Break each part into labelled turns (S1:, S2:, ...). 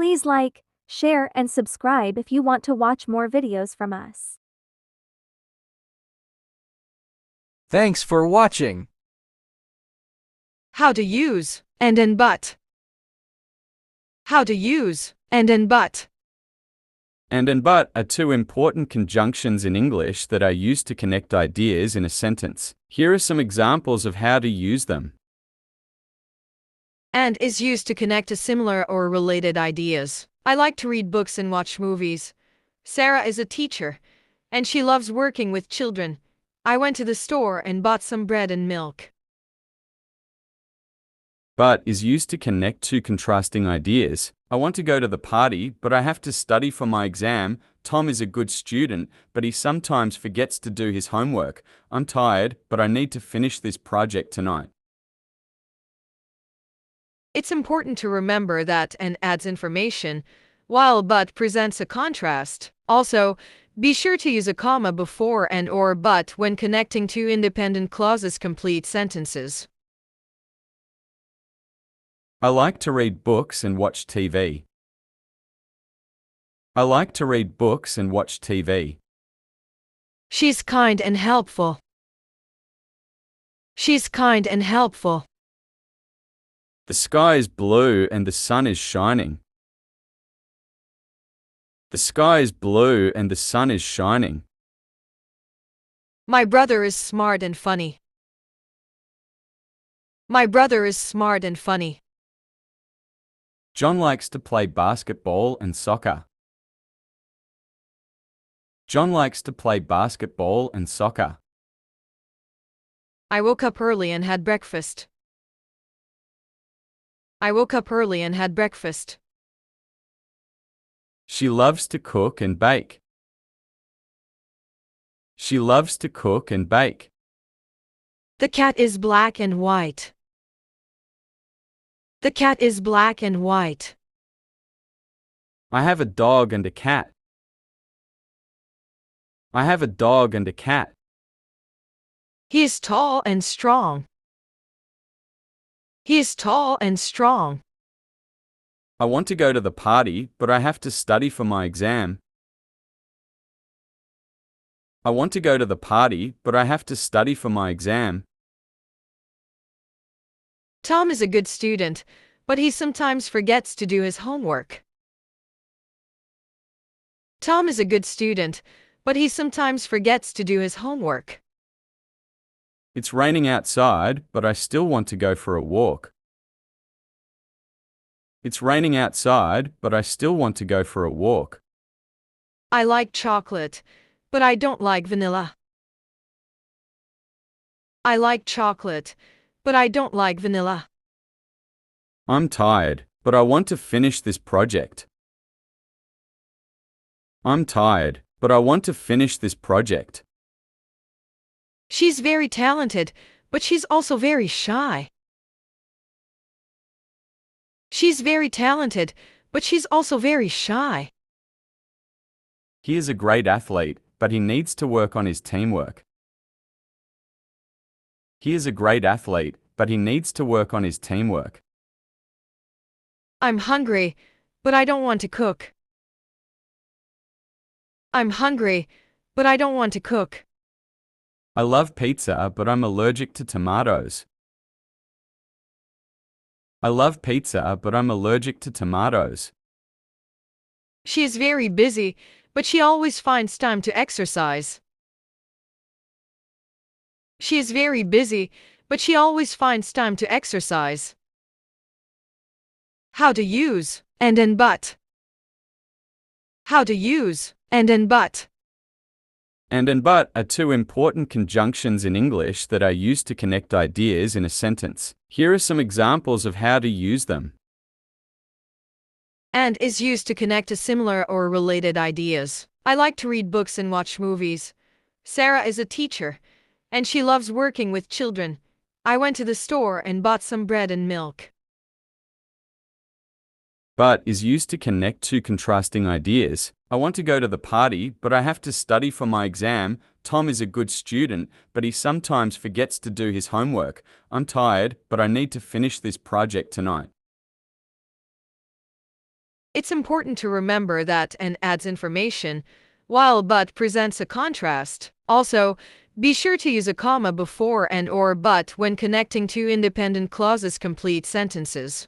S1: Please like, share, and subscribe if you want to watch more videos from us.
S2: Thanks for watching.
S3: How to use and but. How to use and but.
S4: And but are two important conjunctions in English that are used to connect ideas in a sentence. Here are some examples of how to use them.
S3: And is used to connect to similar or related ideas. I like to read books and watch movies. Sarah is a teacher, and she loves working with children. I went to the store and bought some bread and milk.
S4: But is used to connect two contrasting ideas. I want to go to the party, but I have to study for my exam. Tom is a good student, but he sometimes forgets to do his homework. I'm tired, but I need to finish this project tonight.
S3: It's important to remember that and adds information, while but presents a contrast. Also, be sure to use a comma before and or but when connecting two independent clauses complete sentences.
S4: I like to read books and watch TV. I like to read books and watch TV.
S3: She's kind and helpful. She's kind and helpful.
S4: The sky is blue and the sun is shining. The sky is blue and the sun is shining.
S3: My brother is smart and funny. My brother is smart and funny.
S4: John likes to play basketball and soccer. John likes to play basketball and soccer.
S3: I woke up early and had breakfast. I woke up early and had breakfast.
S4: She loves to cook and bake. She loves to cook and bake.
S3: The cat is black and white. The cat is black and white.
S4: I have a dog and a cat. I have a dog and a cat.
S3: He is tall and strong. He is tall and strong.
S4: I want to go to the party, but I have to study for my exam. I want to go to the party, but I have to study for my exam.
S3: Tom is a good student, but he sometimes forgets to do his homework. Tom is a good student, but he sometimes forgets to do his homework.
S4: It's raining outside, but I still want to go for a walk. It's raining outside, but I still want to go for a walk.
S3: I like chocolate, but I don't like vanilla. I like chocolate, but I don't like vanilla.
S4: I'm tired, but I want to finish this project. I'm tired, but I want to finish this project.
S3: She's very talented, but she's also very shy. She's very talented, but she's also very shy.
S4: He is a great athlete, but he needs to work on his teamwork. He is a great athlete, but he needs to work on his teamwork.
S3: I'm hungry, but I don't want to cook. I'm hungry, but I don't want to cook.
S4: I love pizza, but I'm allergic to tomatoes. I love pizza, but I'm allergic to tomatoes.
S3: She is very busy, but she always finds time to exercise. She is very busy, but she always finds time to exercise. How to use and but. How to use and but.
S4: And but are two important conjunctions in English that are used to connect ideas in a sentence. Here are some examples of how to use them.
S3: And is used to connect to similar or related ideas. I like to read books and watch movies. Sarah is a teacher, and she loves working with children. I went to the store and bought some bread and milk.
S4: But is used to connect two contrasting ideas. I want to go to the party, but I have to study for my exam. Tom is a good student, but he sometimes forgets to do his homework. I'm tired, but I need to finish this project tonight.
S3: It's important to remember that and adds information, while but presents a contrast. Also, be sure to use a comma before and or but when connecting two independent clauses. Complete sentences.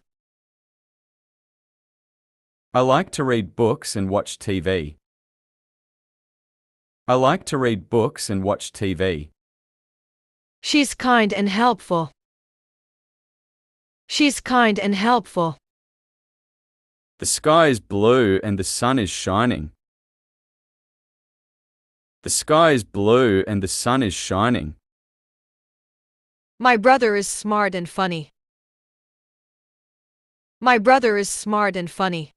S4: I like to read books and watch TV. I like to read books and watch TV.
S3: She's kind and helpful. She's kind and helpful.
S4: The sky is blue and the sun is shining. The sky is blue and the sun is shining.
S3: My brother is smart and funny. My brother is smart and funny.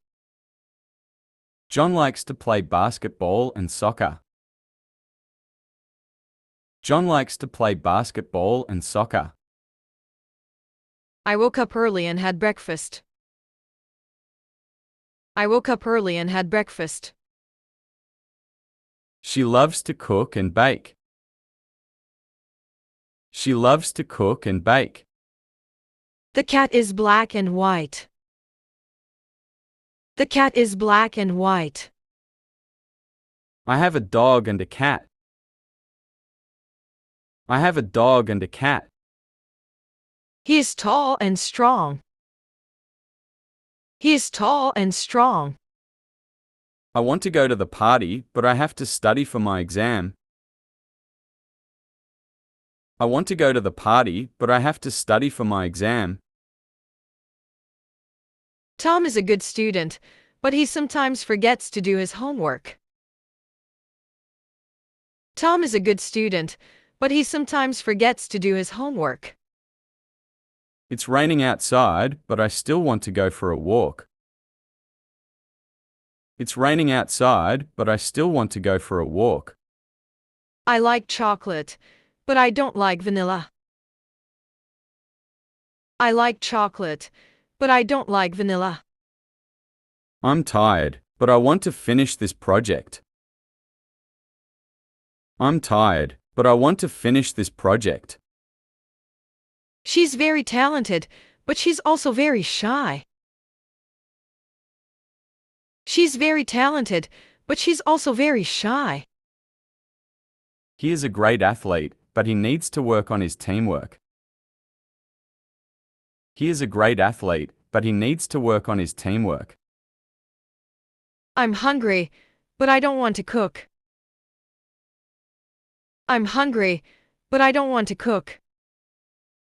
S4: John likes to play basketball and soccer. John likes to play basketball and soccer.
S3: I woke up early and had breakfast. I woke up early and had breakfast.
S4: She loves to cook and bake. She loves to cook and bake.
S3: The cat is black and white. The cat is black and white.
S4: I have a dog and a cat. I have a dog and a cat.
S3: He is tall and strong. He is tall and strong.
S4: I want to go to the party, but I have to study for my exam. I want to go to the party, but I have to study for my exam.
S3: Tom is a good student, but he sometimes forgets to do his homework. Tom is a good student, but he sometimes forgets to do his homework.
S4: It's raining outside, but I still want to go for a walk. It's raining outside, but I still want to go for a walk.
S3: I like chocolate, but I don't like vanilla. I like chocolate, but I don't like vanilla.
S4: I'm tired, but I want to finish this project. I'm tired, but I want to finish this project.
S3: She's very talented, but she's also very shy. She's very talented, but she's also very shy.
S4: He is a great athlete, but he needs to work on his teamwork. He is a great athlete, but he needs to work on his teamwork.
S3: I'm hungry, but I don't want to cook. I'm hungry, but I don't want to cook.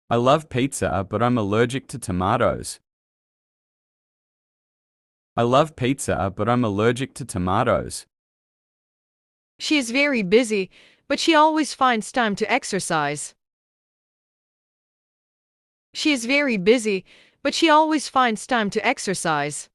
S4: I love pizza, but I'm allergic to tomatoes. I love pizza, but I'm allergic to tomatoes.
S3: She is very busy, but she always finds time to exercise. She is very busy, but she always finds time to exercise.